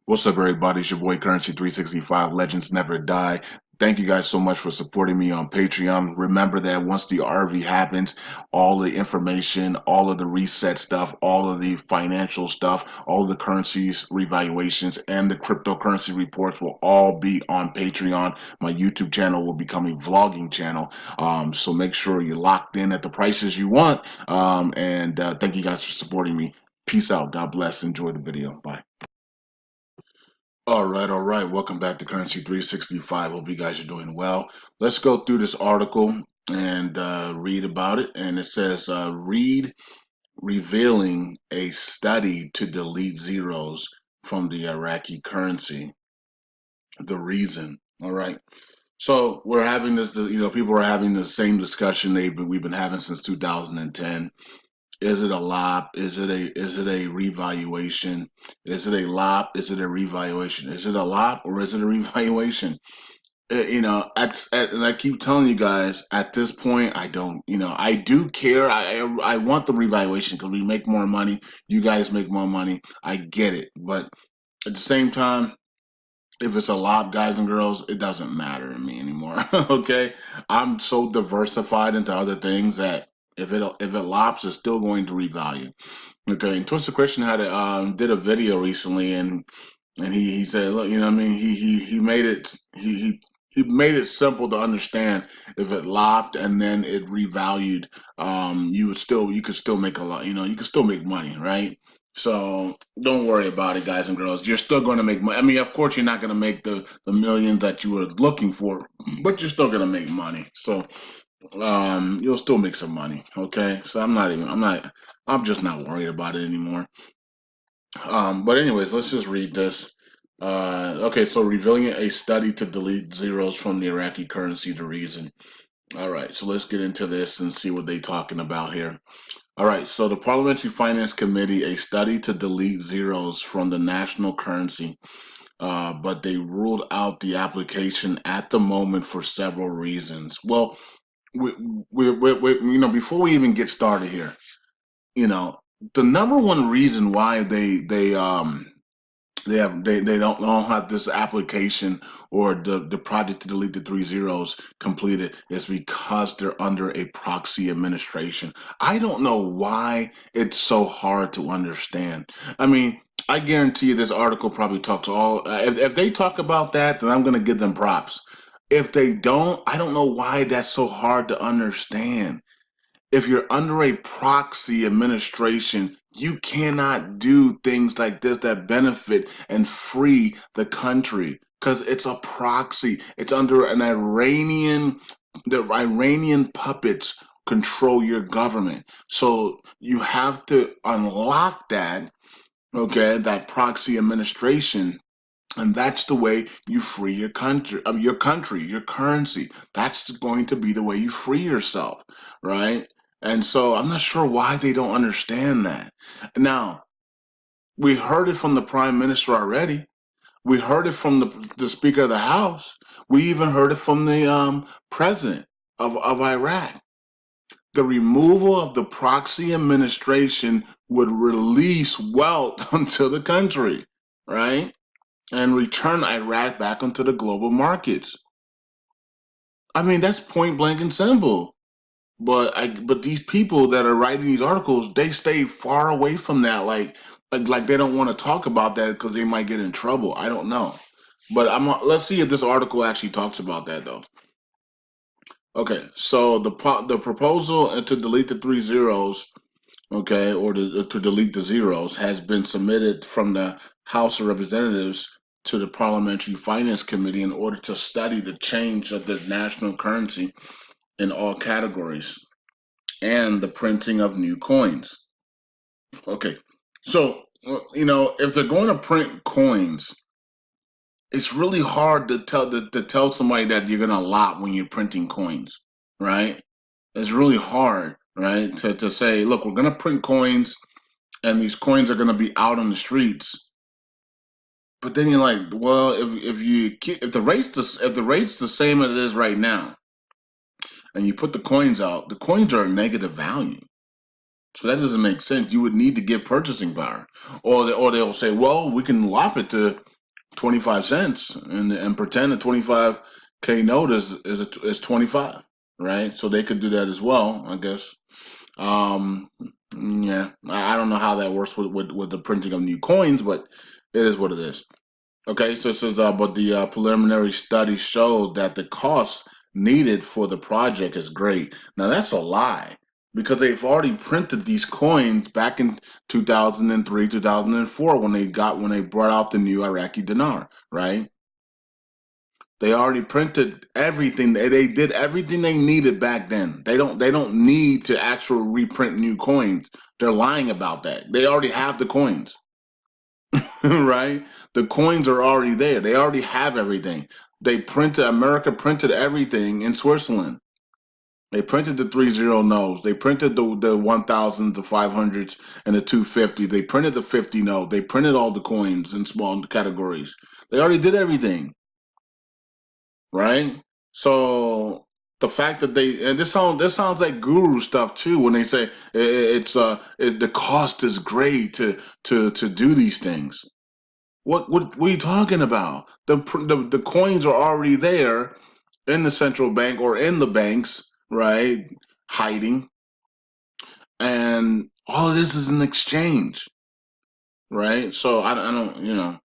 What's up, everybody? It's your boy Currency 365. Legends never die. Thank you guys so much for supporting me on Patreon. Remember that once the RV happens, all the information, all of the reset stuff, all of the financial stuff, all of the currencies revaluations, and the cryptocurrency reports will all be on Patreon. My YouTube channel will become a vlogging channel. So make sure you're locked in at the prices you want. And thank you guys for supporting me. Peace out. God bless. Enjoy the video. Bye. All right. Welcome back to Currency 365. Hope you guys are doing well. Let's go through this article and read about it. And it says, read revealing a study to delete zeros from the Iraqi currency. The reason. All right. So we're having this, people are having the same discussion we've been having since 2010. Is it a LOP? Is it a revaluation? Is it a LOP? Is it a revaluation? Is it a LOP or is it a revaluation? And I keep telling you guys at this point, I don't, I do care. I want the revaluation because we make more money. You guys make more money. I get it, but at the same time, if it's a lot, guys and girls, it doesn't matter to me anymore. Okay, I'm so diversified into other things that if it lops, it's still going to revalue. Okay, and Twisted Christian did a video recently, and he said, look, you know what I mean, he made it he made it simple to understand. If it lopped and then it revalued, you could still make a lot, you could still make money, right? So don't worry about it, guys and girls. You're still going to make money. I mean, of course, you're not going to make the millions that you were looking for, but you're still going to make money. So you'll still make some money. Okay, so I'm just not worried about it anymore. But anyways, let's just read this. Okay, so revealing a study to delete zeros from the Iraqi currency, the reason. All right, so let's get into this and see what they're talking about here. All right, so the Parliamentary Finance Committee, a study to delete zeros from the national currency, but they ruled out the application at the moment for several reasons. Well, before we even get started here, you know, the number one reason why they don't have this application or the project to delete the three zeros completed is because they're under a proxy administration. I don't know why it's so hard to understand. I mean, I guarantee you this article probably talks all. If they talk about that, then I'm going to give them props. If they don't, I don't know why that's so hard to understand. If you're under a proxy administration, you cannot do things like this that benefit and free the country because it's a proxy. It's under an the Iranian puppets control your government. So you have to unlock that, okay, that proxy administration, and that's the way you free your currency. That's going to be the way you free yourself, right? And so I'm not sure why they don't understand that. Now, we heard it from the prime minister already. We heard it from the speaker of the house. We even heard it from the president of Iraq. The removal of the proxy administration would release wealth onto the country, right? And return Iraq back onto the global markets. I mean, that's point blank and simple. But these people that are writing these articles, they stay far away from that. Like they don't want to talk about that because they might get in trouble. I don't know. But let's see if this article actually talks about that though. Okay, so the proposal to delete the three zeros, okay, or to delete the zeros has been submitted from the House of Representatives to the Parliamentary Finance Committee in order to study the change of the national currency in all categories and the printing of new coins. Okay, so if they're going to print coins, it's really hard to tell somebody that you're going to lot when you're printing coins, right? It's really hard, right, to say, look, we're going to print coins and these coins are going to be out on the streets. But then you're like, well, if the rate's the same as it is right now, and you put the coins out, the coins are a negative value. So that doesn't make sense. You would need to give purchasing power, or they'll say, well, we can lop it to 25 cents and pretend a 25K note is 25, right? So they could do that as well, I guess. Um, yeah, I don't know how that works with the printing of new coins, but it is what it is. Okay, so it says, but the preliminary study showed that the cost needed for the project is great. Now that's a lie because they've already printed these coins back in 2003, 2004 when they brought out the new Iraqi dinar, right? They already printed everything. They did everything they needed back then. They don't need to actually reprint new coins. They're lying about that. They already have the coins. Right? The coins are already there. They already have everything. America printed everything in Switzerland. They printed the 30 notes. They printed the 1000s, the 500s, and the 250. They printed the 50 note. They printed all the coins in small categories. They already did everything, right? So the fact that and this sounds like guru stuff too when they say the cost is great to do these things. What are you talking about? The coins are already there in the central bank or in the banks, right? Hiding, and all of this is an exchange, right? So I don't,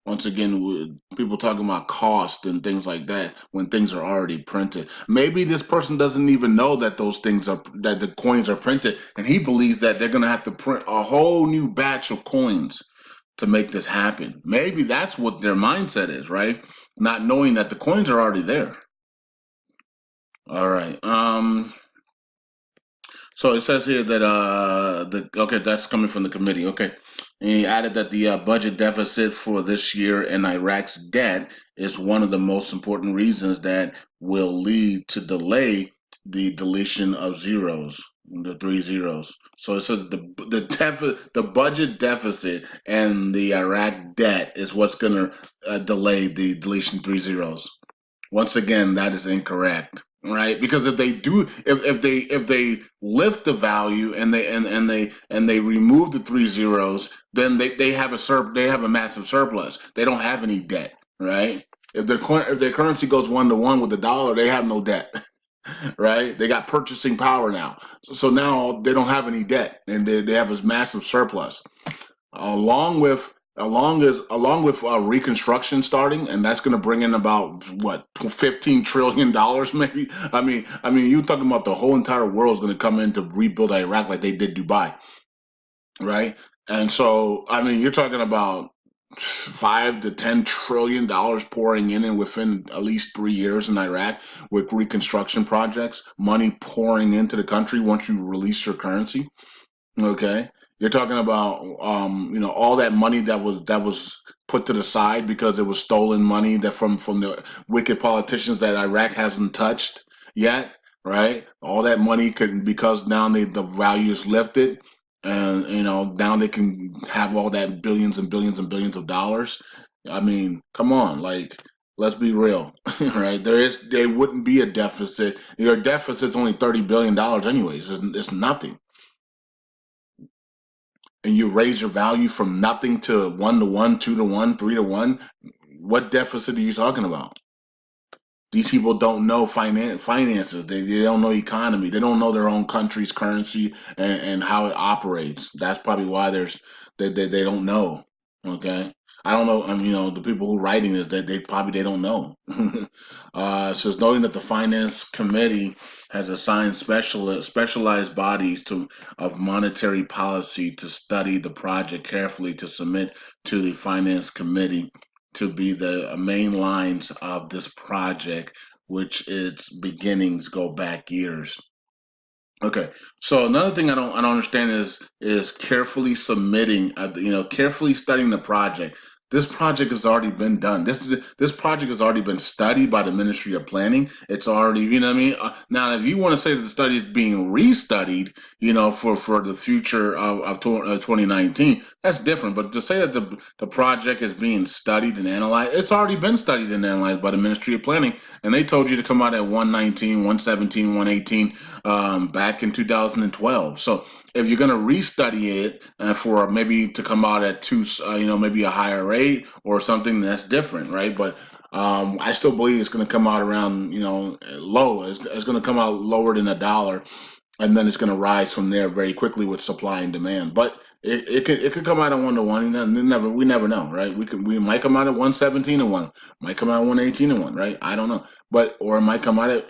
once again, people talking about cost and things like that when things are already printed. Maybe this person doesn't even know that that the coins are printed, and he believes that they're gonna have to print a whole new batch of coins to make this happen. Maybe that's what their mindset is, right? Not knowing that the coins are already there. All right. So it says here that that's coming from the committee. Okay. And he added that the budget deficit for this year and Iraq's debt is one of the most important reasons that will lead to delay the deletion of zeros, the three zeros. So it says the budget deficit and the Iraq debt is what's going to delay the deletion three zeros. Once again, that is incorrect, right? Because if they lift the value and they remove the three zeros, then they have a massive surplus. They don't have any debt, right? If their currency goes 1 to 1 with the dollar, they have no debt, right? They got purchasing power now, so now they don't have any debt, and they have this massive surplus along with reconstruction starting, and that's going to bring in about what $15 trillion maybe. I mean, you're talking about the whole entire world is going to come in to rebuild Iraq like they did Dubai, right? And so, I mean, you're talking about $5 to $10 trillion pouring in and within at least 3 years in Iraq with reconstruction projects, money pouring into the country once you release your currency. Okay, you're talking about all that money that was put to the side because it was stolen money that from the wicked politicians that Iraq hasn't touched yet, right? All that money could because now the value is lifted, and now they can have all that billions and billions and billions of dollars. I mean, come on, like let's be real, right? There wouldn't be a deficit. Your deficit's only $30 billion anyways. It's nothing, and you raise your value from nothing to 1 to 1, 2 to 1, 3 to 1, what deficit are you talking about? These people don't know finances. They don't know economy. They don't know their own country's currency and how it operates. That's probably why they don't know. Okay. I don't know. The people who writing this, they don't know. Says noting that the finance committee has assigned specialized bodies of monetary policy to study the project carefully to submit to the finance committee to be the main lines of this project, which its beginnings go back years. Okay, so another thing I don't understand is carefully submitting, carefully studying the project. This project has already been done. This project has already been studied by the Ministry of Planning. It's already, what I mean. Now, if you want to say that the study is being restudied, for the future of 2019, that's different. But to say that the project is being studied and analyzed, it's already been studied and analyzed by the Ministry of Planning, and they told you to come out at 119, 117, 118 back in 2012. So If you're going to restudy it for maybe to come out at two, maybe a higher rate or something, that's different, right? But I still believe it's going to come out around, low. It's going to come out lower than $1, and then it's going to rise from there very quickly with supply and demand. But it could come out at 1 to 1. We never know, right? We might come out at 117 and 1, might come out at 118 and 1, right? I don't know, but or it might come out at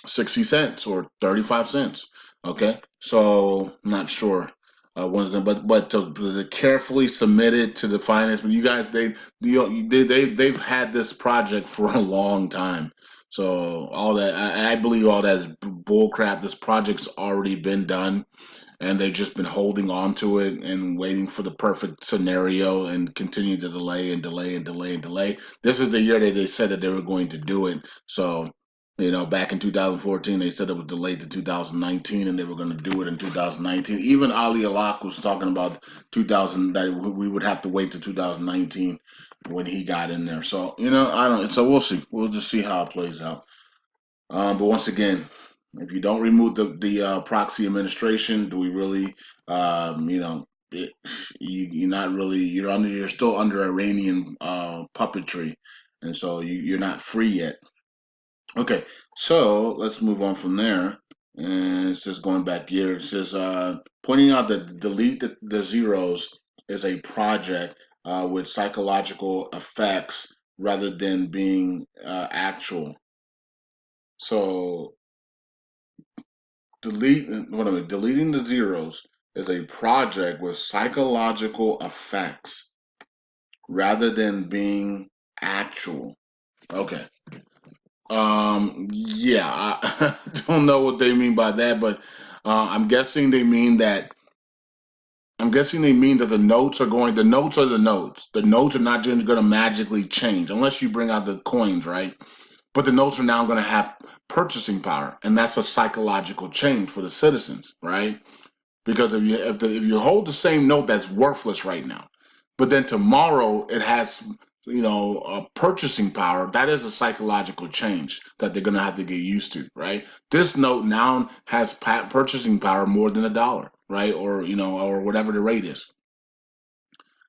60 cents or 35 cents. Okay, so I'm not sure. But to carefully submit it to the finance, but you guys they've had this project for a long time. So all that I believe all that is bull crap. This project's already been done, and they've just been holding on to it and waiting for the perfect scenario and continue to delay and delay and delay and delay. This is the year that they said that they were going to do it. So, back in 2014, they said it was delayed to 2019 and they were going to do it in 2019. Even Ali Alak was talking about 2000 that we would have to wait to 2019 when he got in there. So, I don't, so we'll see. We'll just see how it plays out. But once again, if you don't remove the proxy administration, do we really, you're not really you're still under Iranian puppetry, and so you're not free yet. Okay, so let's move on from there. And it says going back here, it says pointing out that delete the zeros is a project with psychological effects rather than being actual. So deleting the zeros is a project with psychological effects rather than being actual. Okay. Yeah, I don't know what they mean by that, but I'm guessing they mean that the notes are the notes are the notes. The notes are not going to magically change unless you bring out the coins, right? But the notes are now going to have purchasing power, and that's a psychological change for the citizens, right? Because if you hold the same note that's worthless right now, but then tomorrow it has a purchasing power, that is a psychological change that they're going to have to get used to, right? This note now has purchasing power more than $1, right? Or whatever the rate is.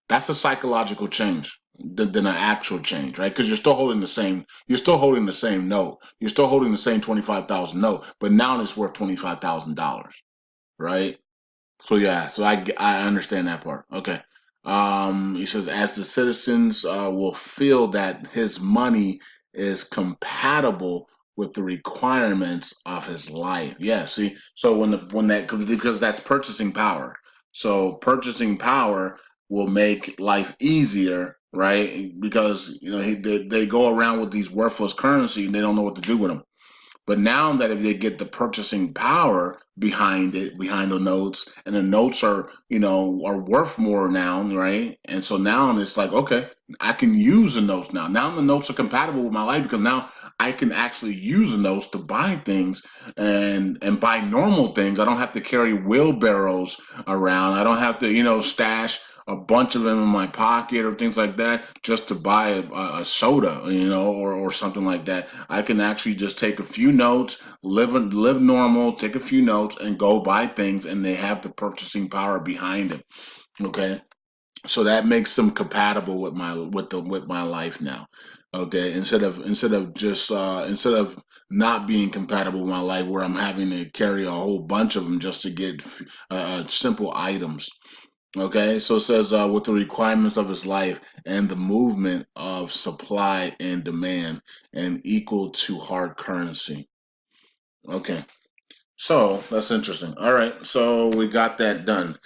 That's a psychological change than an actual change, right? Because you're still holding the same note, you're still holding the same 25,000 note, but now it's worth $25,000, right? So yeah, so I understand that part. Okay. He says as the citizens will feel that his money is compatible with the requirements of his life. Yeah. See, so when that because that's purchasing power. So purchasing power will make life easier, right? Because they go around with these worthless currency and they don't know what to do with them. But now that if they get the purchasing power behind it, behind the notes, and the notes are worth more now, right? And so now it's like, okay, I can use the notes now. Now the notes are compatible with my life because now I can actually use the notes to buy things and buy normal things. I don't have to carry wheelbarrows around. I don't have to, stash a bunch of them in my pocket or things like that just to buy a soda, or something like that. I can actually just take a few notes, live normal, take a few notes, and go buy things, and they have the purchasing power behind it. Okay, so that makes them compatible with my life now. Okay, instead of not being compatible with my life, where I'm having to carry a whole bunch of them just to get simple items. Okay, so it says with the requirements of his life and the movement of supply and demand and equal to hard currency. Okay, so that's interesting. All right, so we got that done.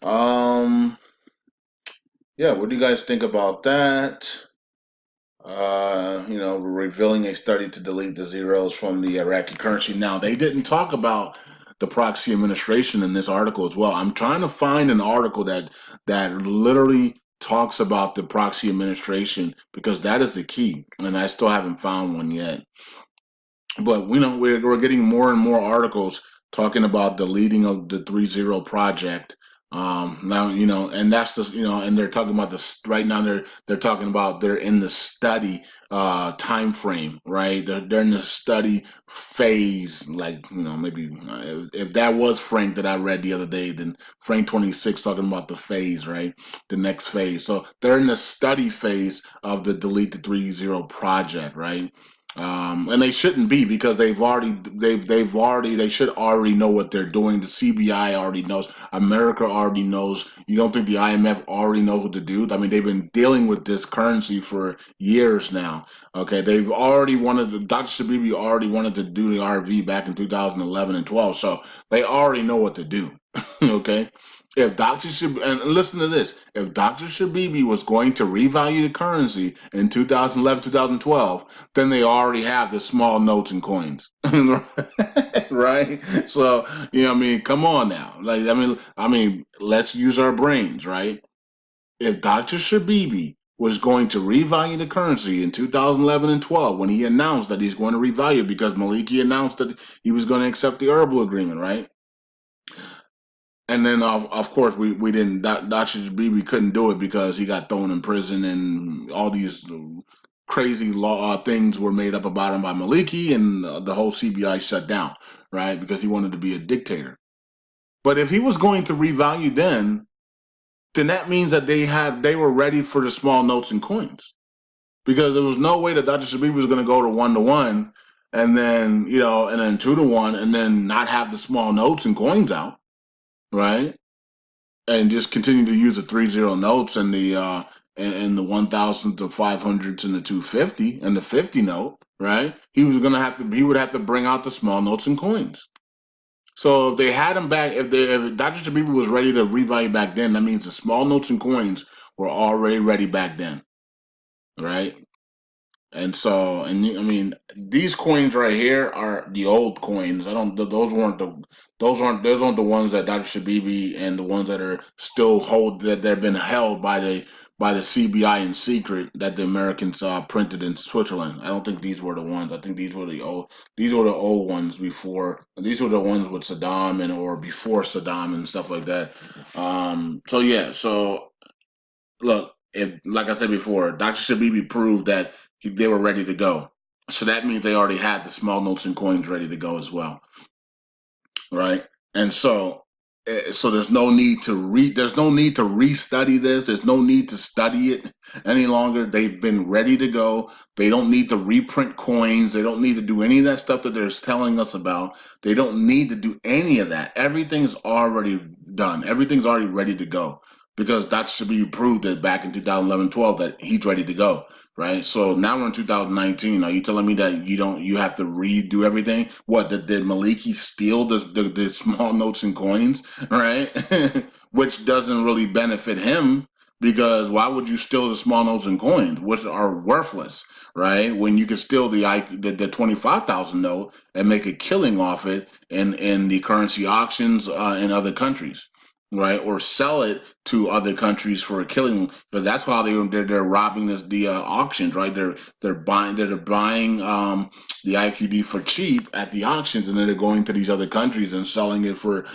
Um, yeah, what do you guys think about that? Revealing a study to delete the zeros from the Iraqi currency. Now, they didn't talk about the proxy administration in this article as well. I'm trying to find an article that literally talks about the proxy administration because that is the key, and I still haven't found one yet. But we're getting more and more articles talking about deleting of the 3-0 project Now, and that's just, and they're talking about this right now. They're talking about they're in the study time frame, right? They're in the study phase, like, maybe if that was Frank that I read the other day, then Frank 26 talking about the phase, right? The next phase. So they're in the study phase of the Delete the 30 project, right? And they shouldn't be, because they should already know what they're doing. The CBI already knows. America already knows. You don't think the IMF already knows what to do? I mean, they've been dealing with this currency for years now. Okay, they've already wanted Dr. Shabibi already wanted to do the RV back in 2011 and 12, so they already know what to do. Okay. If Dr. Shab and listen to this, if Dr. Shabibi was going to revalue the currency in 2011, 2012, then they already have the small notes and coins. Right? So, I mean, come on now. Like, I mean, let's use our brains, right? If Dr. Shabibi was going to revalue the currency in 2011 and 12, when he announced that he's going to revalue, because Maliki announced that he was going to accept the herbal agreement, right? And then, of course, we didn't. Dr. Shabibi couldn't do it because he got thrown in prison, and all these crazy law things were made up about him by Maliki, and the whole CBI shut down, right? Because he wanted to be a dictator. But if he was going to revalue then that means that they were ready for the small notes and coins, because there was no way that Dr. Shabibi was going to go to one, and then and then 2-1, and then not have the small notes and coins out, right? And just continue to use the 30 notes and the 1,000 to 500s and the 250 and the 50 note, right? He would have to bring out the small notes and coins. So if they had him back, if Dr. Shabibi was ready to revalue back then, that means the small notes and coins were already ready back then, right? And so, I mean, these coins right here are the old coins. I don't; those aren't the ones that Dr. Shabibi and the ones that are still that they've been held by the CBI in secret, that the Americans printed in Switzerland. I don't think these were the ones. I think these were the old ones before. These were the ones with Saddam or before Saddam and stuff like that. So yeah, so look, if like I said before, Dr. Shabibi proved that they were ready to go. So that means they already had the small notes and coins ready to go as well, right? And so there's no need to restudy this. There's no need to study it any longer. They've been ready to go. They don't need to reprint coins. They don't need to do any of that stuff that they're telling us about. They don't need to do any of that. Everything's already done. Everything's already ready to go, because that should be proved that back in 2011, 12, that he's ready to go, right? So now we're in 2019. Are you telling me that you have to redo everything? What, did Maliki steal the small notes and coins, right? Which doesn't really benefit him, because why would you steal the small notes and coins, which are worthless, right? When you could steal the 25,000 note and make a killing off it in the currency auctions in other countries, right? Or sell it to other countries for a killing, because that's how they're robbing the auctions, right? They're buying the IQD for cheap at the auctions, and then they're going to these other countries and selling it for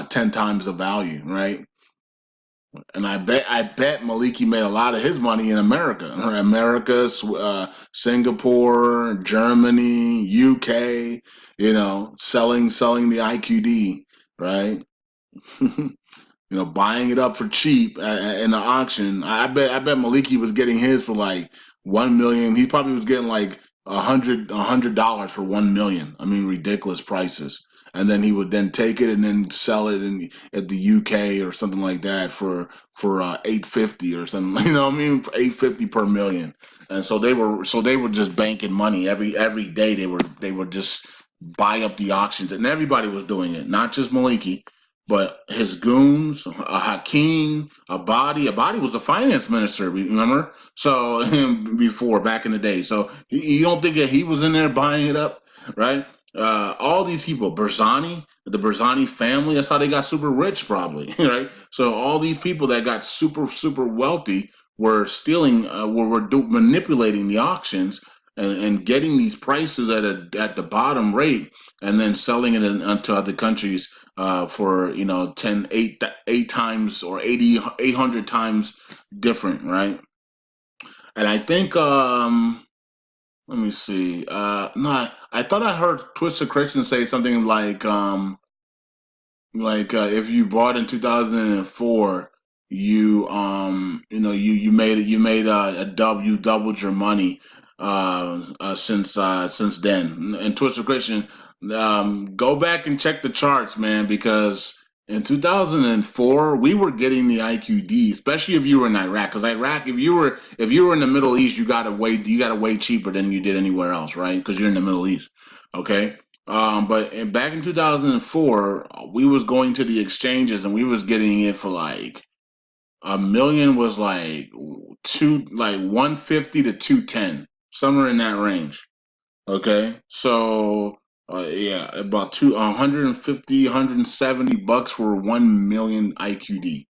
10 times the value, right? And I bet Maliki made a lot of his money in America, right? America, Singapore, Germany, UK, selling the IQD, right? Buying it up for cheap in the auction. I bet Maliki was getting his for like 1 million. He probably was getting like $100 for 1 million. I mean, ridiculous prices. And then he would then take it and then sell it at the UK or something like that for 850 or something. You know what I mean? For 850 per million. And so they were just banking money every day. They were just buy up the auctions, and everybody was doing it, not just Maliki. But his goons, Hakeem, Abadi. Abadi was a finance minister, remember? So him before, back in the day. So you don't think that he was in there buying it up, right? All these people, the Berzani family, that's how they got super rich, probably, right? So all these people that got super, super wealthy were stealing, manipulating the auctions, and getting these prices at the bottom rate, and then selling it to other countries for 8 times or 800 times different, right? And I think let me see. No, I thought I heard Twisted Christian say something like if you bought in 2004, you doubled your money since then. And Twisted Christian, go back and check the charts, man, because in 2004 we were getting the IQD, especially if you were in Iraq. Because Iraq, if you were in the Middle East, you got way cheaper than you did anywhere else, right? Because you're in the Middle East, okay. Back in 2004, we was going to the exchanges and we was getting it for like a million was like 150 to 210, somewhere in that range. Okay, so yeah, about 150, $170 for 1 million IQD.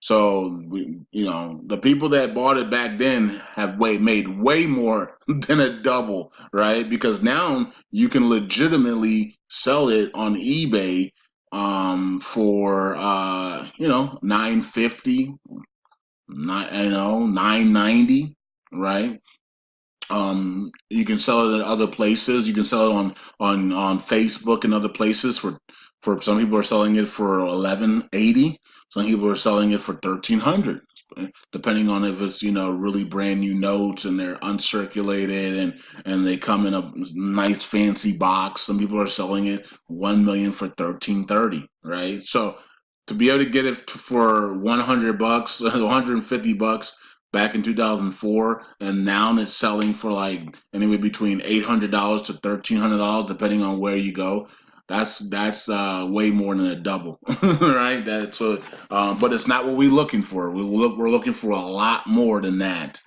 So the people that bought it back then have made way more than a double, right? Because now you can legitimately sell it on eBay for 950, 990, right? You can sell it at other places. You can sell it on Facebook and other places for some people are selling it for 1180. Some people are selling it for 1300, depending on if it's really brand new notes and they're uncirculated and they come in a nice fancy box. Some people are selling it 1 million for 1330, right? So to be able to get it for $100, $150 back in 2004, and now it's selling for like anywhere between $800 to $1,300, depending on where you go. That's way more than a double, right? But it's not what we're looking for. We're looking for a lot more than that.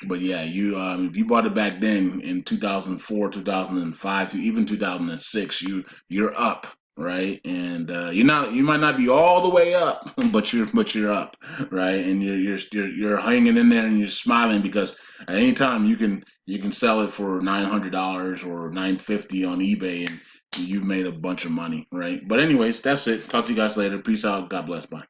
But yeah, if you bought it back then in 2004, 2005, to even 2006, you're up, right? And you might not be all the way up, but you're up, right? And you're hanging in there and you're smiling because at any time you can sell it for $900 or 950 on eBay and you've made a bunch of money, right? But anyways, that's it. Talk to you guys later. Peace out. God bless. Bye.